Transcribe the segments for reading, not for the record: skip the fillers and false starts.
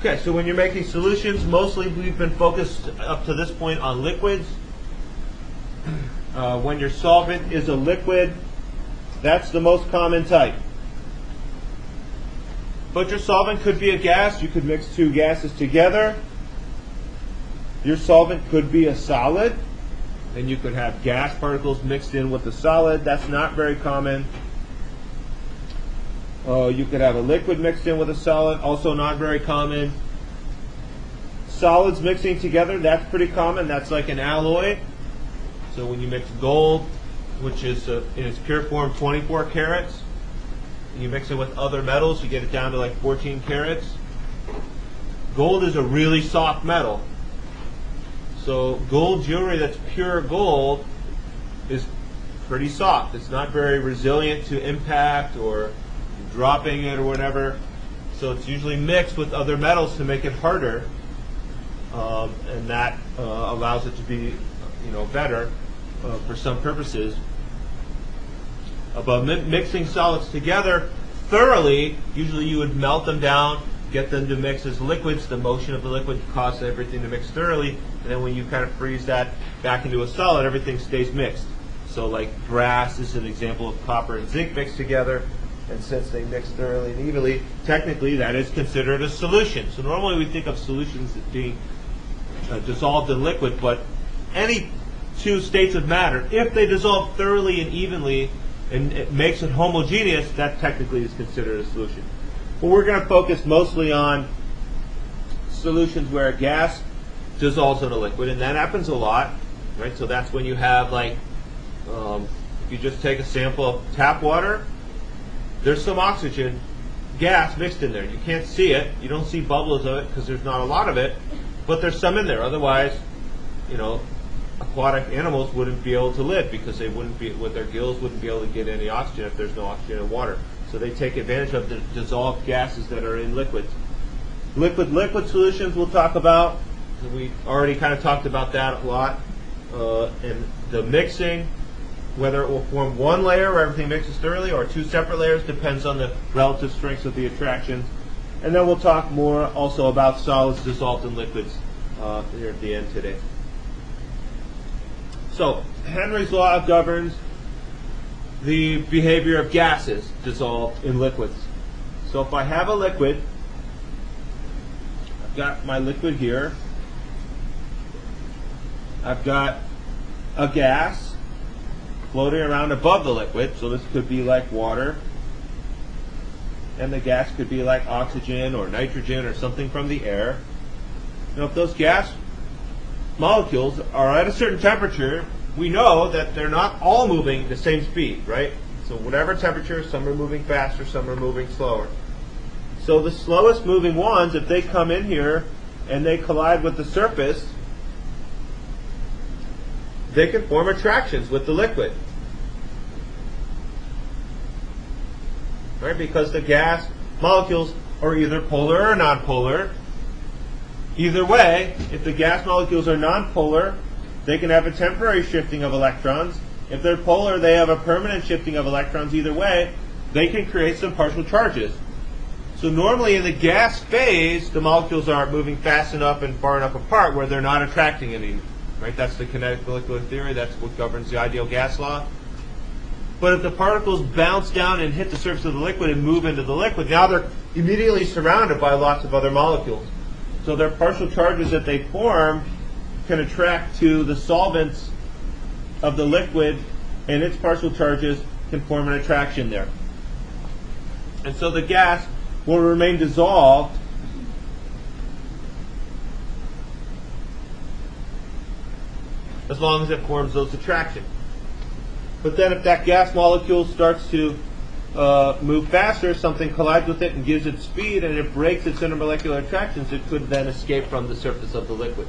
Okay, so when you're making solutions, mostly we've been focused up to this point on liquids. When your solvent is a liquid, that's the most common type. But your solvent could be a gas. You could mix two gases together. Your solvent could be a solid, and you could have gas particles mixed in with the solid. That's not very common. You could have a liquid mixed in with a solid, also not very common. Solids mixing together, that's pretty common. That's like an alloy. So when you mix gold, which is in its pure form 24 carats, you mix it with other metals, you get it down to like 14 carats. Gold is a really soft metal. So gold jewelry that's pure gold is pretty soft. It's not very resilient to impact or dropping it or whatever. So it's usually mixed with other metals to make it harder, and that allows it to be, better for some purposes. But mixing solids together thoroughly, usually you would melt them down, get them to mix as liquids. The motion of the liquid causes everything to mix thoroughly, and then when you kind of freeze that back into a solid, everything stays mixed. So like brass is an example of copper and zinc mixed together, and since they mix thoroughly and evenly, technically that is considered a solution. So normally we think of solutions as being dissolved in liquid, but any two states of matter, if they dissolve thoroughly and evenly and it makes it homogeneous, that technically is considered a solution. But we're going to focus mostly on solutions where a gas dissolves in a liquid, and that happens a lot, right? So that's when you have, like, if you just take a sample of tap water, there's some oxygen gas mixed in there. You can't see it. You don't see bubbles of it because there's not a lot of it, but there's some in there. Otherwise, aquatic animals wouldn't be able to live because they wouldn't be, with their gills, wouldn't be able to get any oxygen if there's no oxygen in water. So they take advantage of the dissolved gases that are in liquids. Liquid solutions we'll talk about. We already kind of talked about that a lot. And the mixing, whether it will form one layer where everything mixes thoroughly or two separate layers, depends on the relative strengths of the attractions. And then we'll talk more also about solids dissolved in liquids here at the end today. So Henry's law governs the behavior of gases dissolved in liquids. So if I have a liquid, I've got my liquid here. I've got a gas floating around above the liquid, so this could be like water, and the gas could be like oxygen or nitrogen or something from the air. Now if those gas molecules are at a certain temperature, we know that they're not all moving the same speed, right? So whatever temperature, some are moving faster, some are moving slower. So the slowest moving ones, if they come in here and they collide with the surface, they can form attractions with the liquid, right? Because the gas molecules are either polar or nonpolar. Either way, if the gas molecules are nonpolar, they can have a temporary shifting of electrons. If they're polar, they have a permanent shifting of electrons. Either way, they can create some partial charges. So normally in the gas phase, the molecules are moving fast enough and far enough apart where they're not attracting any. Right? That's the kinetic molecular theory. That's what governs the ideal gas law. But if the particles bounce down and hit the surface of the liquid and move into the liquid, now they're immediately surrounded by lots of other molecules. So their partial charges that they form can attract to the solvents of the liquid, and its partial charges can form an attraction there. And so the gas will remain dissolved as long as it forms those attractions. But then if that gas molecule starts to move faster, something collides with it and gives it speed, and it breaks its intermolecular attractions, it could then escape from the surface of the liquid.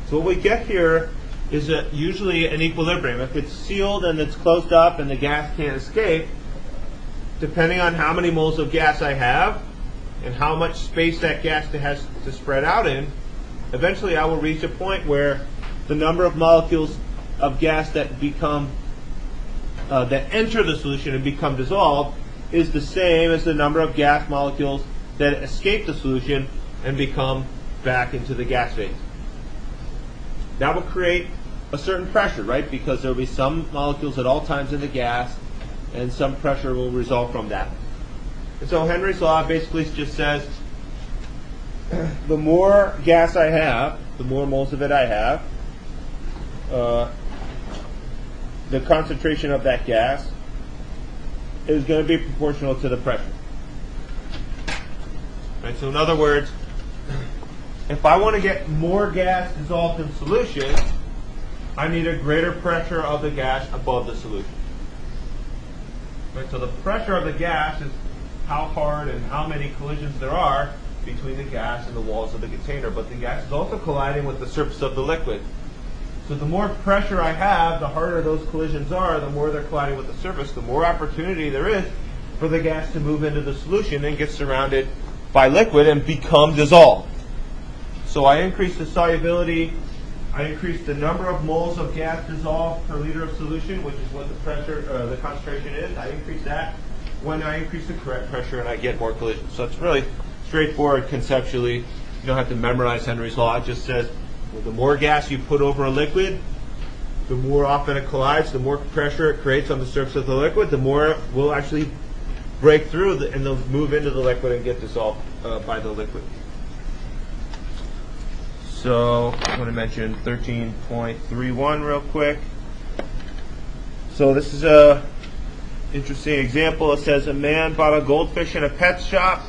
So what we get here is usually an equilibrium. If it's sealed and it's closed up and the gas can't escape, depending on how many moles of gas I have and how much space that gas has to spread out in, eventually I will reach a point where the number of molecules of gas that become that enter the solution and become dissolved is the same as the number of gas molecules that escape the solution and become back into the gas phase. That will create a certain pressure, right? Because there will be some molecules at all times in the gas, and some pressure will result from that. And so Henry's law basically just says the more gas I have, the more moles of it I have, the concentration of that gas is going to be proportional to the pressure. Right, so in other words, if I want to get more gas dissolved in solution, I need a greater pressure of the gas above the solution. Right, so the pressure of the gas is how hard and how many collisions there are between the gas and the walls of the container, but the gas is also colliding with the surface of the liquid. So the more pressure I have, the harder those collisions are, the more they're colliding with the surface, the more opportunity there is for the gas to move into the solution and get surrounded by liquid and become dissolved. So I increase the solubility, I increase the number of moles of gas dissolved per liter of solution, which is what the pressure, the concentration is. I increase that when I increase the correct pressure and I get more collisions. So it's really straightforward conceptually. You don't have to memorize Henry's law. It just says, well, the more gas you put over a liquid, the more often it collides, the more pressure it creates on the surface of the liquid, the more it will actually break through and they'll move into the liquid and get dissolved by the liquid. So I want to mention 13.31 real quick. So this is a interesting example. It says a man bought a goldfish in a pet shop.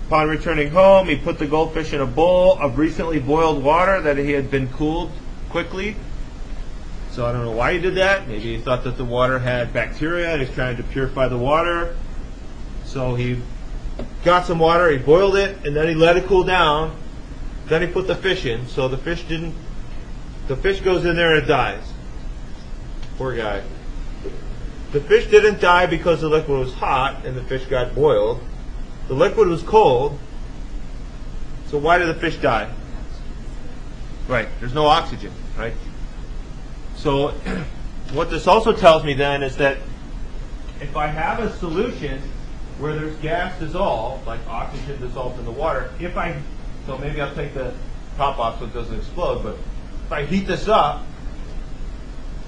Upon returning home, he put the goldfish in a bowl of recently boiled water that he had been cooled quickly. So I don't know why he did that. Maybe he thought that the water had bacteria and he's trying to purify the water. So he got some water, he boiled it, and then he let it cool down. Then he put the fish in. So the fish goes in there and it dies. Poor guy. The fish didn't die because the liquid was hot and the fish got boiled. The liquid was cold, so why did the fish die? Right, there's no oxygen, right? So what this also tells me then is that if I have a solution where there's gas dissolved, like oxygen dissolved in the water, so maybe I'll take the top off so it doesn't explode, but if I heat this up,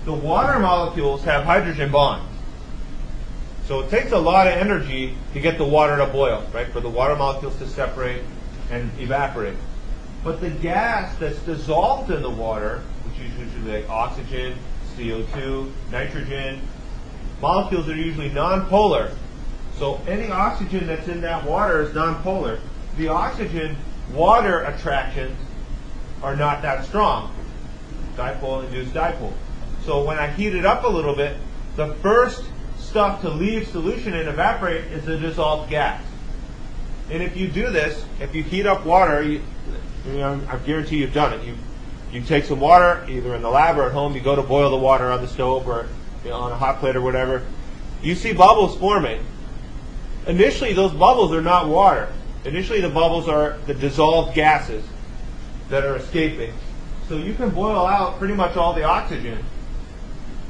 the water molecules have hydrogen bonds. So it takes a lot of energy to get the water to boil, right? For the water molecules to separate and evaporate. But the gas that's dissolved in the water, which is usually like oxygen, CO2, nitrogen, molecules are usually nonpolar. So any oxygen that's in that water is nonpolar. The oxygen-water attractions are not that strong. Dipole-induced dipole. So when I heat it up a little bit, the first stuff to leave solution and evaporate is the dissolved gas. And if you do this, if you heat up water, I guarantee you've done it. You take some water, either in the lab or at home, you go to boil the water on the stove or on a hot plate or whatever. You see bubbles forming. Initially, those bubbles are not water. Initially, the bubbles are the dissolved gases that are escaping. So you can boil out pretty much all the oxygen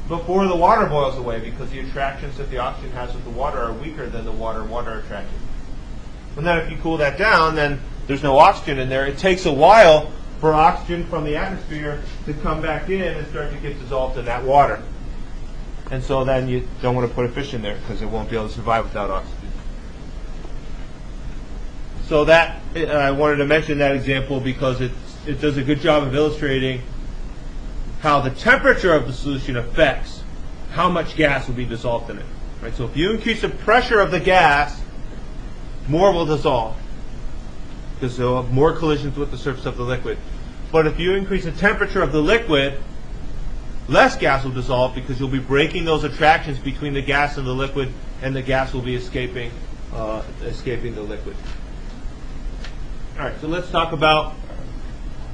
before the water boils away, because the attractions that the oxygen has with the water are weaker than the water-water attraction. And then if you cool that down, then there's no oxygen in there. It takes a while for oxygen from the atmosphere to come back in and start to get dissolved in that water. And so then you don't want to put a fish in there because it won't be able to survive without oxygen. So that, I wanted to mention that example because it does a good job of illustrating how the temperature of the solution affects how much gas will be dissolved in it. Right? So if you increase the pressure of the gas, more will dissolve because there will have more collisions with the surface of the liquid. But if you increase the temperature of the liquid, less gas will dissolve because you'll be breaking those attractions between the gas and the liquid, and the gas will be escaping the liquid. All right, so let's talk about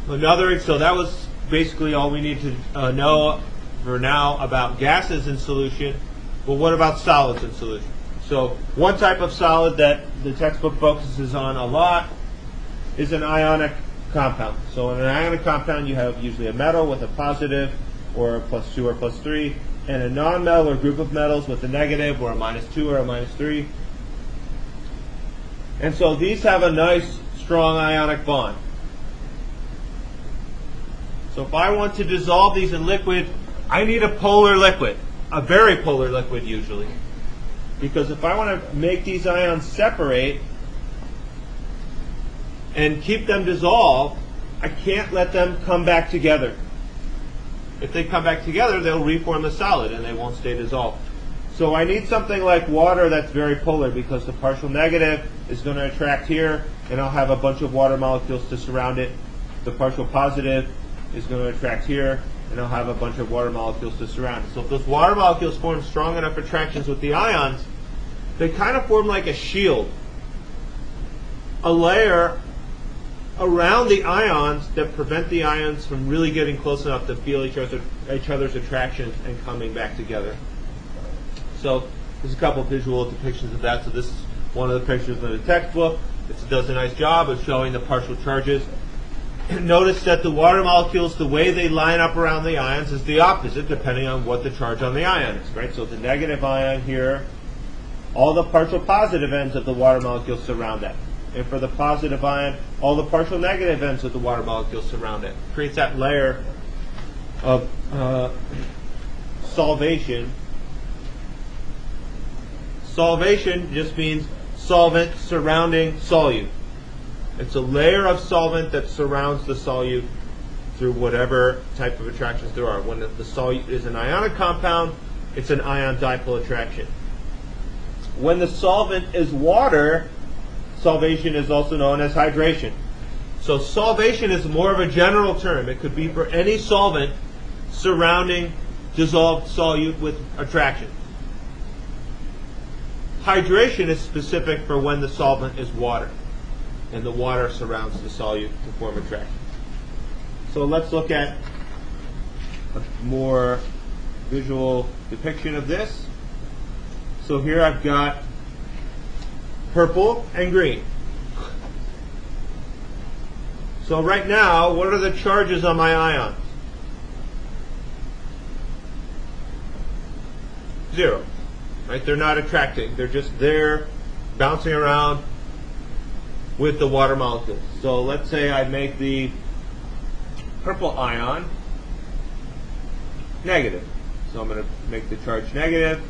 another. So that was basically all we need to know for now about gases in solution. Well, what about solids in solution? So one type of solid that the textbook focuses on a lot is an ionic compound. So in an ionic compound, you have usually a metal with a positive or a +2 or +3, and a non-metal or group of metals with a negative or a -2 or a -3. And so these have a nice, strong ionic bond. So if I want to dissolve these in liquid, I need a polar liquid, a very polar liquid usually. Because if I want to make these ions separate and keep them dissolved, I can't let them come back together. If they come back together, they'll reform the solid and they won't stay dissolved. So I need something like water that's very polar, because the partial negative is going to attract here and I'll have a bunch of water molecules to surround it. The partial positive is going to attract here and I'll have a bunch of water molecules to surround it. So if those water molecules form strong enough attractions with the ions, they kind of form like a shield, a layer around the ions that prevent the ions from really getting close enough to feel each other's attractions and coming back together. So there's a couple of visual depictions of that. So this is one of the pictures in the textbook. It does a nice job of showing the partial charges. Notice that the water molecules, the way they line up around the ions is the opposite depending on what the charge on the ion is, right? So the negative ion here, all the partial positive ends of the water molecules surround that. And for the positive ion, all the partial negative ends of the water molecules surround it. Creates that layer of solvation. Solvation just means solvent surrounding solute. It's a layer of solvent that surrounds the solute through whatever type of attractions there are. When the solute is an ionic compound, it's an ion dipole attraction. When the solvent is water, solvation is also known as hydration. So solvation is more of a general term. It could be for any solvent surrounding dissolved solute with attraction. Hydration is specific for when the solvent is water and the water surrounds the solute to form attraction. So let's look at a more visual depiction of this. So here I've got purple and green. So right now, what are the charges on my ions? 0. Right? They're not attracting. They're just there, bouncing around with the water molecules. So let's say I make the purple ion negative. So I'm going to make the charge negative.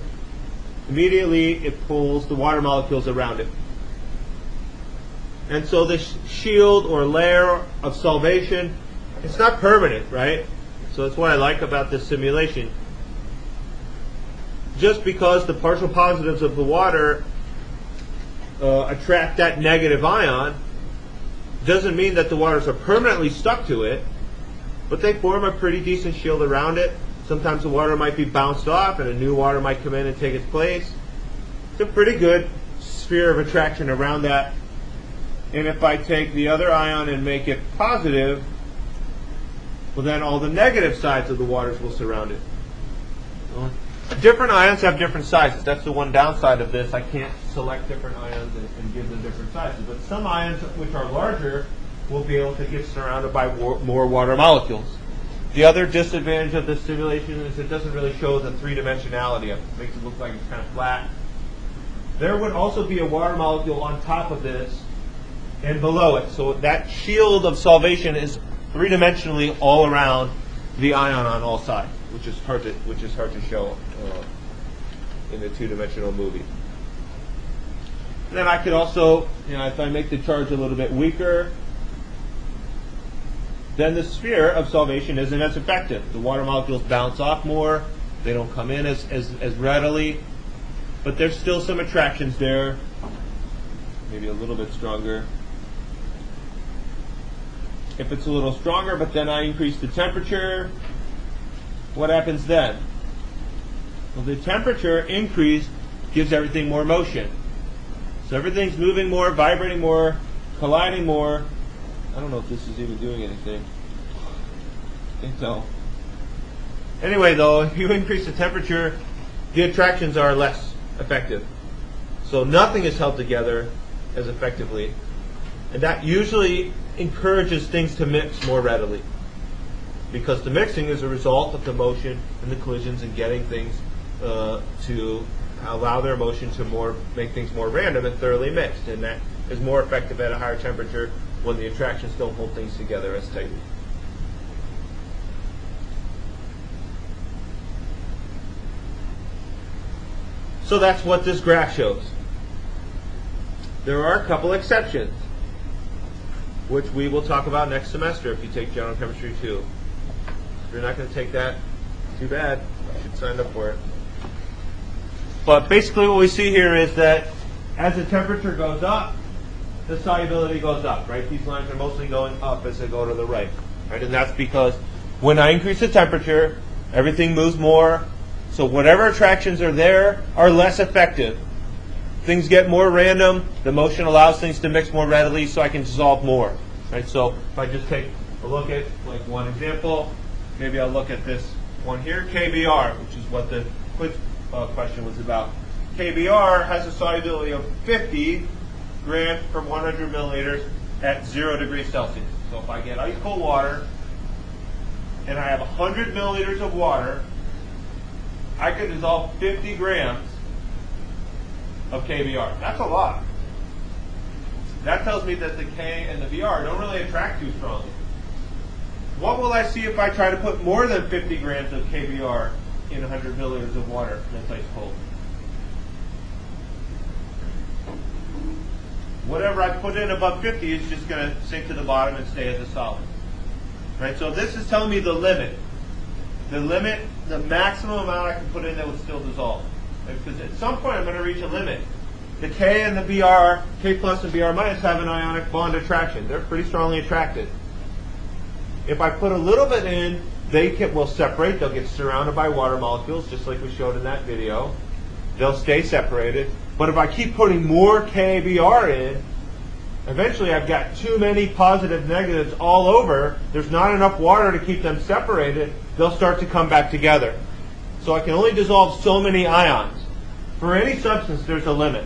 Immediately it pulls the water molecules around it. And so this shield or layer of solvation, it's not permanent, right? So that's what I like about this simulation. Just because the partial positives of the water attract that negative ion doesn't mean that the waters are permanently stuck to it, but they form a pretty decent shield around it. Sometimes the water might be bounced off and a new water might come in and take its place. It's a pretty good sphere of attraction around that. And if I take the other ion and make it positive, well then all the negative sides of the waters will surround it. Different ions have different sizes. That's the one downside of this. I can't select different ions and give them different sizes. But some ions which are larger will be able to get surrounded by more water molecules. The other disadvantage of this simulation is it doesn't really show the three-dimensionality of it. It makes it look like it's kind of flat. There would also be a water molecule on top of this and below it. So that shield of solvation is three-dimensionally all around the ion on all sides, which is hard to show in a two-dimensional movie. And then I could also, if I make the charge a little bit weaker, then the sphere of solvation isn't as effective. The water molecules bounce off more. They don't come in as readily. But there's still some attractions there. Maybe a little bit stronger. If it's a little stronger, but then I increase the temperature, what happens then? Well, the temperature increase gives everything more motion. So everything's moving more, vibrating more, colliding more. I don't know if this is even doing anything. I think so. Anyway, though, if you increase the temperature, the attractions are less effective. So nothing is held together as effectively. And that usually encourages things to mix more readily. Because the mixing is a result of the motion and the collisions and getting things to allow their motion to make things more random and thoroughly mixed. And that is more effective at a higher temperature when the attractions don't hold things together as tightly. So that's what this graph shows. There are a couple exceptions, which we will talk about next semester if you take General Chemistry 2. If you're not going to take that, too bad. You should sign up for it. But basically what we see here is that as the temperature goes up, the solubility goes up, right? These lines are mostly going up as they go to the right, right? And that's because when I increase the temperature, everything moves more. So whatever attractions are there are less effective. Things get more random. The motion allows things to mix more readily, so I can dissolve more, right? So if I just take a look at like one example, maybe I'll look at this one here, KBr, which is what the quiz question was about. KBr has a solubility of 50 grams per 100 milliliters at 0 degrees Celsius. So if I get ice cold water and I have 100 milliliters of water, I could dissolve 50 grams of KBr. That's a lot. That tells me that the K and the Br don't really attract too strongly. What will I see if I try to put more than 50 grams of KBr in 100 milliliters of water that's ice cold? Whatever I put in above 50 is just going to sink to the bottom and stay as a solid. Right? So this is telling me the limit. The limit, the maximum amount I can put in that would still dissolve. Right? Because at some point I'm going to reach a limit. The K and the Br, K plus and Br minus have an ionic bond attraction. They're pretty strongly attracted. If I put a little bit in, they will separate. They'll get surrounded by water molecules, just like we showed in that video. They'll stay separated. But if I keep putting more KBr in, eventually I've got too many positive negatives all over. There's not enough water to keep them separated. They'll start to come back together. So I can only dissolve so many ions. For any substance, there's a limit.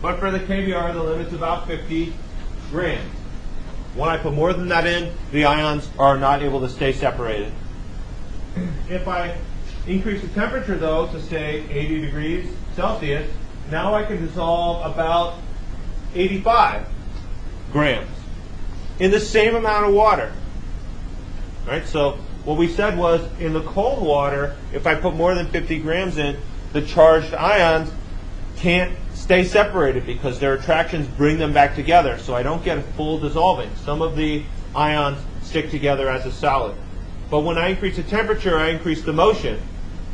But for the KBr, the limit's about 50 grams. When I put more than that in, the ions are not able to stay separated. If I increase the temperature, though, to say 80 degrees Celsius, now I can dissolve about 85 grams in the same amount of water. Right? So what we said was in the cold water, if I put more than 50 grams in, the charged ions can't stay separated because their attractions bring them back together, so I don't get a full dissolving. Some of the ions stick together as a solid. But when I increase the temperature, I increase the motion.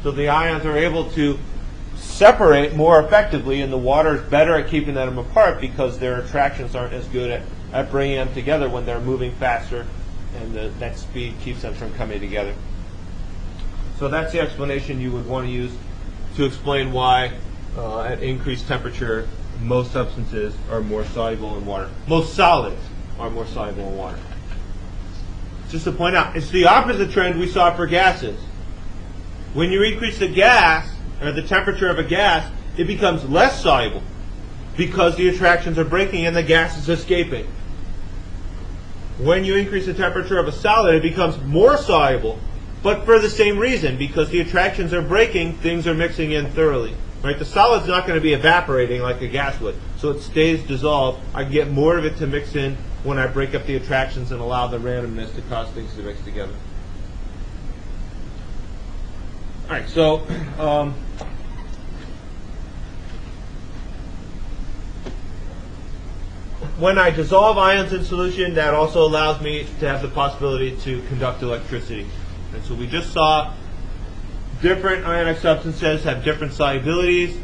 So the ions are able to separate more effectively, and the water is better at keeping them apart because their attractions aren't as good at bringing them together when they're moving faster, and that speed keeps them from coming together. So that's the explanation you would want to use to explain why at increased temperature most substances are more soluble in water. Most solids are more soluble in water. Just to point out, it's the opposite trend we saw for gases. When you increase the gas, or the temperature of a gas, it becomes less soluble because the attractions are breaking and the gas is escaping. When you increase the temperature of a solid, it becomes more soluble, but for the same reason, because the attractions are breaking, things are mixing in thoroughly. Right? The solid's not going to be evaporating like a gas would, so it stays dissolved. I get more of it to mix in when I break up the attractions and allow the randomness to cause things to mix together. All right, so when I dissolve ions in solution, that also allows me to have the possibility to conduct electricity. And so we just saw different ionic substances have different solubilities.